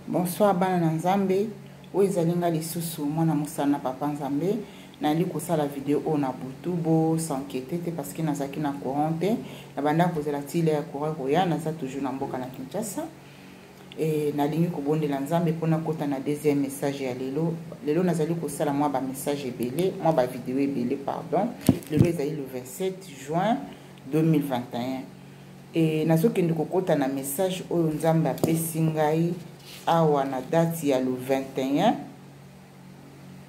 Bonsoir bana nzambe oyo ezalinga lisusu mwana musana papa nzambe nali kosala video oyo na butu bo s'inquiéter te parce que nazaki na courant te na banda kozela tile ya courant roya naza toujours na mboka na Kinshasa et nalingi kobondela nzambe mpona kota na deuxième message ya lelo nazali kosala mwa ba message ebele mwa ba video ebele pardon lelo ezali le 27 juin 2021 et nazokende kokota na message oyo nzambe apesi ngai awa na date ya le 21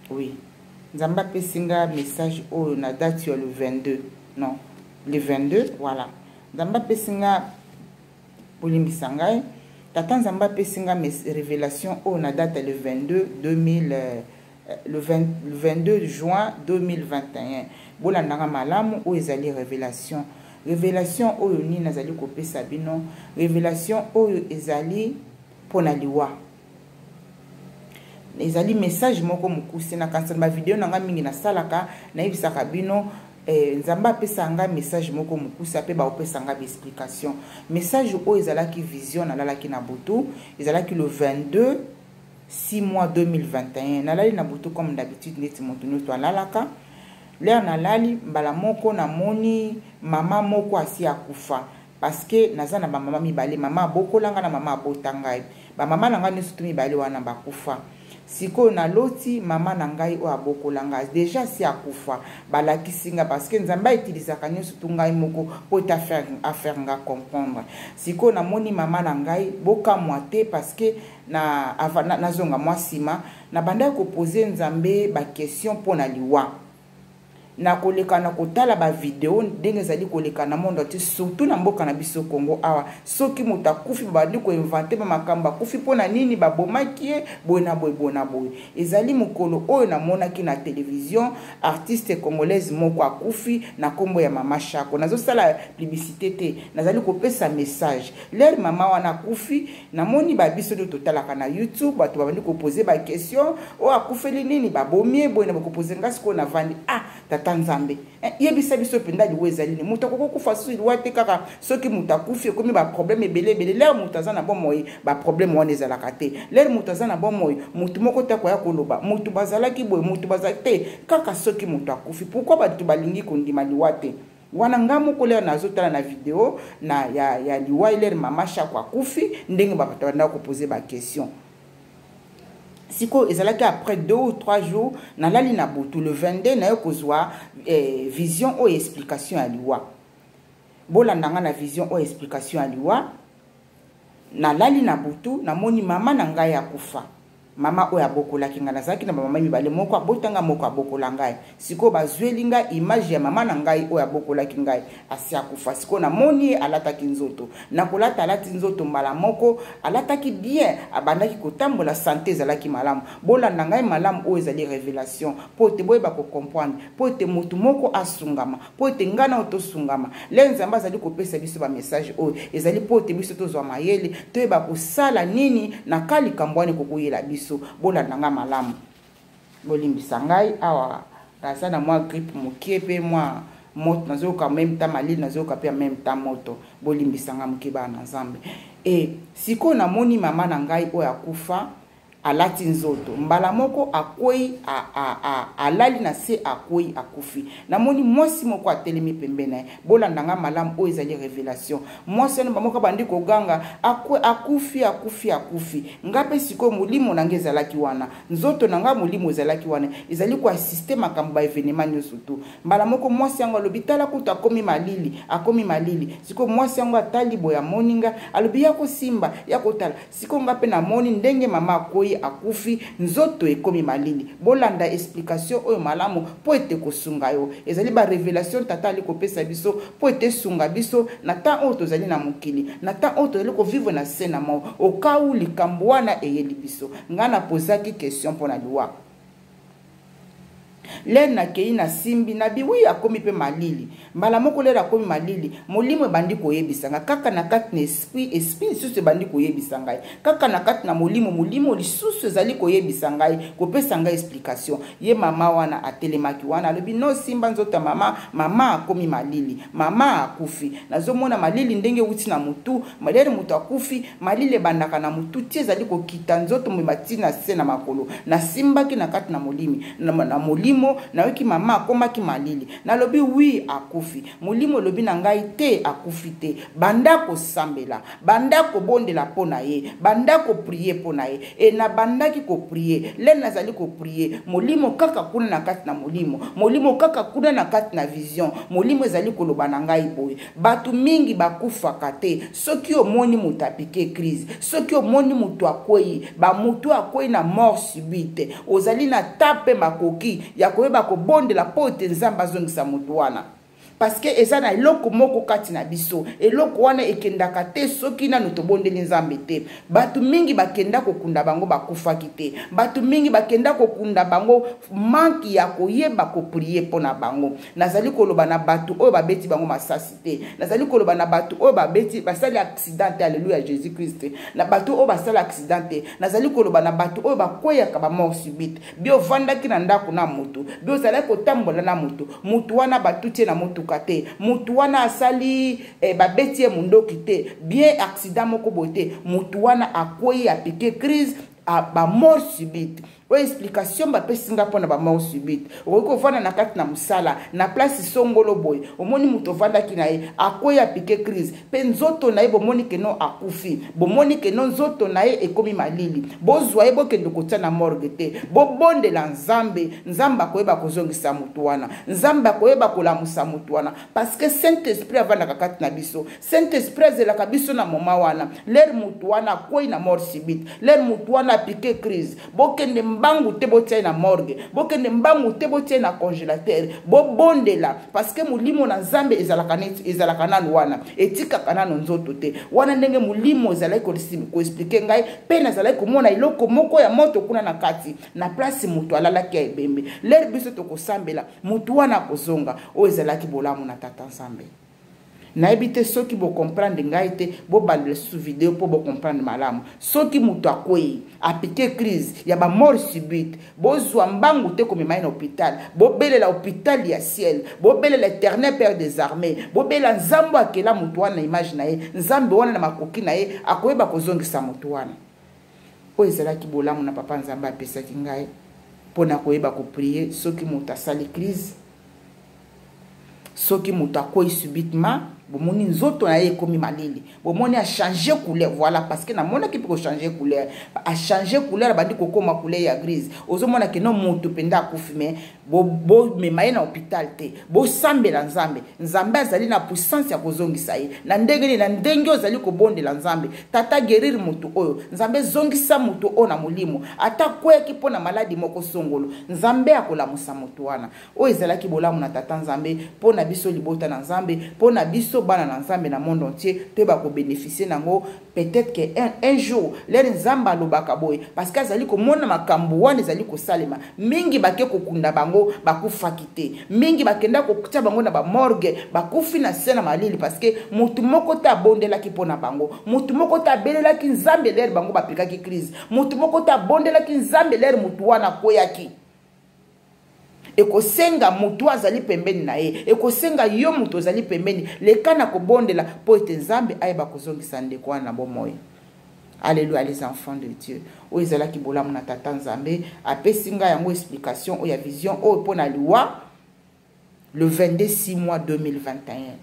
oui nzamba pesinga message oyo na date ya le 22 non le 22 voilà nzamba pesinga polimbisa ngai tata nzamba pesinga révélation oyo na date le 22 juin 2021 bolandanga malamu oyo ezali révélation oyo ni nazali kopesa bino révélation oyo ezali pona liwa ezali message moko mukuse na kanisa ba video nanga mingi na salaka na ibisaka bino nzamba pesa nga message moko mukuse pe ba opesa nga explication message oyo ezalaki vision na lalaki na butu ezalaki le 22 6 mois 2021 nalali na butu comme d'habitude neti moto nyoto alalaka leo nalali mbala moko na moni mama moko asi akufa parce que naza na ba mama mibale mama abokolanga na mama abotangai ba mama na ngai nesutu mibale wana bakufa siko na loti mama na ngai o abokolanga déjà si akufa balakisinga parce que nzamba utilisaka nyoso tungai moko po ta faire nga comprendre siko na moni mama na ngai boka moite parce que na zonga mwasima na banda ko poser nzambe ba question pona liwa na koleka na kotala ba video ndenge zali koleka na monde ati surtout na mboka na biso Congo awa soki muta kufi badi ko inventer ba makamba kufi pona nini ba bomaki bona boy ezali mukolo oyo na monaki na télévision artiste congolaise moko akufi na kombo ya mama Shako nazo sala publicité te nazali kopesa message leur mama wana kufi na moni ba biso de totalaka na YouTube bato bandi ko poser ba question o akufeli nini ba bomie bona ba ko poser ngasiko na vandi tata nzambe yebisa biso penda liwezali ni muto kokufa su liwate kaka soki mutakufi komi ba problème ebele leo mutazana bon moyi ba problème wana ezalaka te leo mutazana bon moyi mutu moko ta kwa koloba mutu bazalaki boy mutu bazate kaka soki mutakufi pourquoi batu balingi kondima liwate wana ngamu kolea nazotala na video na ya liwa ile mama Shako akufi ndenge bapata ko poser ba question siko ezalaki après 2 ou 3 jours na lali na butu le 22 na yokozwa vision ou explication ya liwa bolandanga na vision ou explication ya liwa na lali na butu na moni mama na ngai ya kufa mama oyo abokolaki nga nazalaki na mama mibale moko abotanga moko abokola ngai siko bazweli ngai image ya mama na ngai oyo abokolaki ngai asi akufa siko na moni alataki nzoto na kolata alati nzoto mbala moko alataki bien abandaki kotambola santé ezalaki malamu bolanda ngai malamu oyo ezali révélation po te boyeba ko comprendre po te mutu moko asungama po te ngana otosungama le nzamba azali kopesa biso ba message oyo ezali po te biso tozwa mayele toyeba kosala nini na kali kambwane kokuyela biso bolanda nga malamu bolimbisa ngai awa naza na mwa grippe mokie pe mwa moto nazoyoka même temps malili nazoyoka pe même temps moto bolimbisa nga mokie bana nzambe e siko na moni mama na ngai oyo akufa alati nzoto mbala moko akwei alali na se akwei akufi na moni mwasi moko atelemi pembeni bolanda nga malamu oyo ezali révélation mwasi wana bamoka bandi koganga akufi ngape siko molimo nanga ezalaki wana nzoto nanga molimo ezalaki wana ezali ko assister makambo ba événement nyonso tu mbala moko mwasi yango alobi tala kuta akomi malili siko mwasi yango atali boya moninga alobi ya kosimba ya kotala siko ngape na moni ndenge mama akwei akufi nzoto ekomi malili bolanda explication oyo malamu po ete kosunga yo ezali ba révélation tata ali kopesa biso po ete sunga biso na temps oyo tozali na mokili na temps oyo tozali ko vivre na sena mo okau likambo wana eyeli biso ngana posaki question pona liwa le na kei na simbi na biwi akomi pe malili mbala moko le akomi malili molimo bandi koyebisanga kaka na kati na esprit lisusu bandi koyebisanga kaka na kati na molimo lisusu ezali koyebisanga kopesa ngai explication ye mama wana atelemaki wana alobi no simba nzota mama akomi malili mama akufi nazomona malili ndenge uti na mutu malere mutu akufi malili bandaka na mutu tie ezali kokita nzoto mbati na se na makolo na simbaki na kati na molimo na wiki mama akomaki malili nalobi wi akufi molimo lobi na ngai te akufi te banda kosambela banda kobondela pona ye banda ko prier pona ye e na bandaki ko prier le nazali ko prier molimo kaka kuna na kati na molimo kaka kuna na kati na vision molimo ezali koloba na ngai boye batu mingi bakufaka te soki omoni mutu apike crise soki omoni mutu akwei mutu akwei na mort subite ozali na tape makoki ya koyeba kobondela po ete nzambe azongisa mutu wana parce que eza na eloko moko kati na biso eloko wana ekendaka te soki nanu tobondeli nzambe te batu mingi bakenda kokunda bango bakufaki te batu mingi bakenda kokunda bango manki ya koyeba koprie mpona bango nazali koloba na batu oyo babeti bango masasi te nazali koloba na batu oyo babeti basali accident te alleluya jésus christ na batu oyo basali accident te nazali koloba na batu oyo bakweyaka bamort subite bio vandaki na ndako na mutu bio ozalaki kotambola na mutu wana batutie na mutu te mutu wana asali babeti ye mundoki te bien accident moko bote mutu wana akwei apike crise ba mort subite o explication ba pesinga pona ba mort subite o ko vana na kati na musala na place songolo boy omoni muto vanda kinaye akwei apike crise pe nzoto na ye bomoni ke no akufi bomoni ke no nzoto na ye ekomi malili bozwa ye bokende kotya na morgue te bobondela nzambe akoyeba kozongisa mutu wana nzambe akoyeba kolamusa mutu wana parce que saint esprit avanda kati na biso saint esprit zelaka biso na moma wana ler mutu wana akwei na mort subite ler mutu wana apike crise bokende mbangu te botia na morgue bokende mbangu te botia na congélateur bobondela parce que mulimo na nzambe ezalaka nanu wana etikaka nanu nzoto te wana ndenge mulimo ezalaki ko expliquer ngai pe nazalaki komona eloko moko ya moto kuna na kati na place mutu alalaki ya ebembe ler biso tokosambela mutu wana kozonga oyo ezalaki bolamu na tata nzambe nayebi te soki bo comprendre ngai te bo bandela sous vidéo po bo comprendre malamu soki mutu akwei apike crise ya ba mort subite bozwa mbangu te komema na hôpital bobelela hôpital ya ciel bobelela éternel père des armées bobelela nzambe akela mutu wana image na ye nzambe wana na makoki na ye akoyeba kozongisa mutu wana oyo ezalaki bolamu na papa nzambe apesaki ngai mpona koyeba koprier soki mutu asali crise soki mutu akwei subitement bomoni nzoto na ye ekomi malili bomoni a changer couleur voilà parce que na mona ki peut changer couleur a changer couleur bandi kokoma couleur ya grise ozomona ke no mutu penda akufi mais bo memaye na hôpital te bo sambela nzambe azali na puissance ya kozongisa ye na ndenge ozali kobondela nzambe tata guérir mutu oyo nzambe zongisa mutu o na mulimo ata kweki pona maladi moko songolo nzambe akolamusa mutu wana oyo ezalaki bolamu na tata nzambe pona biso libota na nzambe pona biso bana na nzambe na monde entier te ba ko bénéficier nango peut-être que un jour les nzamba lobaka boy parce que azali ko mona makambo wana ezali ko salema mingi bake kokunda bango bakufaki te mingi bakenda kokutia bango na ba morgue bakufi na sena malili parce que mutu moko ta bondela ki pona bango mutu moko ta belela ki nzambe ler bango bapika ki crise mutu moko ta bondela ki nzambe ler mutu wana koyaki ekosenga mutu azali pembeni na ye ekosenga yo mutu azali pembeni lekana kobondela po ete nzambe ayeba kozongisa ndeko wana na bomoyo. Alléluia les enfants de Dieu. O ezalaki bolamu na tata nzambe apesi ngai yango explication o ya vision o pona liwa le 22 mois 2021.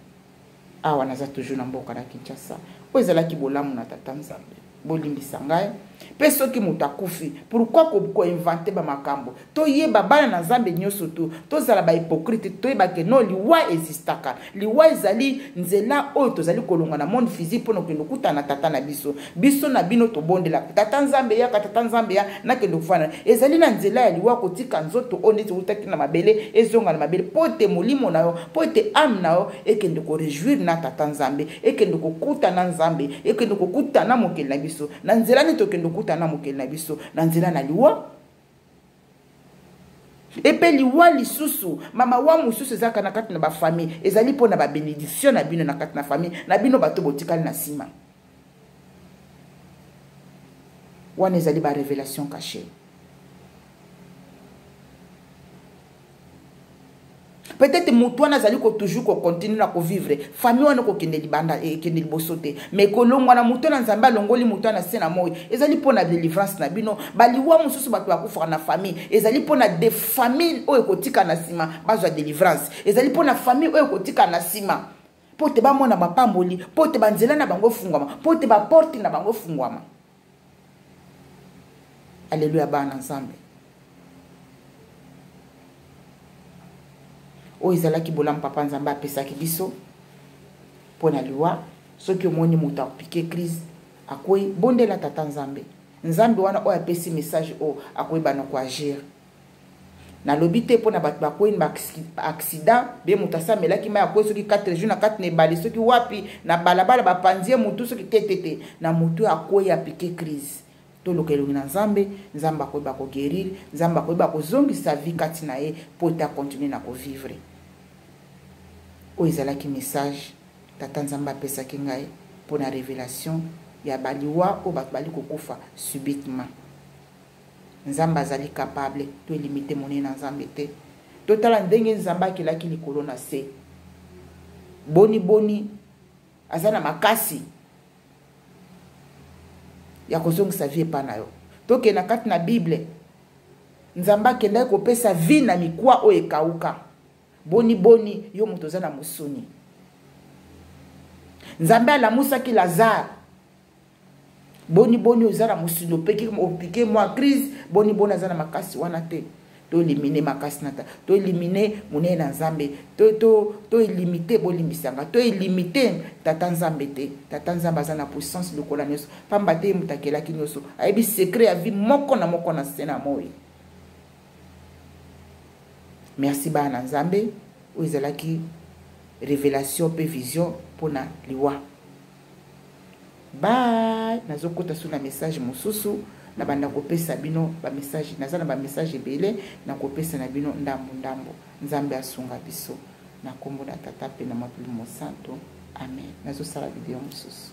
Awa naza toujours na mboka na Kinshasa. O ezalaki bolamu na tata nzambe bolimbisa ngai pe soki mutu akufi pourquoi ko inventer ba makambo to yeba bana na nzambe nyoso to zala ba hypocrite to yeba ke no liwa existaka liwa ezali nzela oyo tozali kolonga na monde physique pono kendo kuta na tata na biso na bino to bondela tata nzambe ya na kendo kufana ezali na nzela ya liwa kotika nzoto oneti utaki na mabele ezonga na mabele pote molimo na yo pote âme na yo ekende ko réjouir na tata nzambe ekende ko kuta na nzambe ekende ko kuta na mokeli na biso na nzela ni to kendo kuta na mokeli na biso na nzela na liwa Et puis liwa lisusu mama wa mususu ezaka na kati na ba famille ezali po na ba bénédiction na bino na kati na famille na bino bato botikali na sima wana ezali ba révélation cachée. Peut-être moutouana zali ko toujours ko continuer na ko vivre famille wana ko kende libanda e kende libosote mais ko longwa na moutouana nzamba longoli moutouana sena moyi ezali po na délivrance na bino baliwa mususu bato bakufa na famille ezali po na des familles oyo kotika na sima bazwa délivrance ezali po na famille oyo kotika na sima po te ba mona ba pamboli po te banzela na bango fungwama po te ba porte na bango fungwama. Alléluia bana nzambe. O ezalaki bolam papa nzamba apesaki biso pona liwa soki omoni moto apike crise akoyi bondela tata nzambe nzambe wana oyo apesi message o akoyi bana ko agir na lobi te pona bato bakoyi ba accident be moto asamelaki mai akoyi soki 4 jours na 4 na ebale soki wapi na balabala bapanzie motu soki tetete na motu akoyi apike crise toloka elongi na nzambe nzambe akoyi bako guérir nzambe akoyi bako zongisa vie kati na ye po ta continuer na ko vivre. Oyo ezalaki message tata nzambe apesaki ngai pour la révélation ya baliwa o bato bali kokufa subitement. Nzambe azali capable to limiter monene na nzambe te totala ndenge nzambe akelaki likolo na se boni boni azana makasi ya kozongisa vie epa na yo toke na kati na bible nzambe akendaki kopesa vie na mikwa oyo ekauka boni boni yo moto oza na mosuni. Nzambe alamusaki Lazare boni boni oza na mosuni opike mwa crise boni boni aza na makasi wana te to elimine makasi nata to elimine monene na nzambe to elimite bolimbisanga to elimite tata nzambe te tata nzambe aza na puissance lokola nyonso pamba te mutakelaki nyonso ayebi secret ya vie moko na sena moi. Merci bana nzambe oyo ezalaki révélation pe vision pona liwa. Bye nazokota sur na message mosusu na banda kopesa bino ba message naza na ba message ebele na kopesa na bino ndambo nzambe asunga biso na kombo na tata pe na mapulu mosanto amen. Nazosala video mosusu.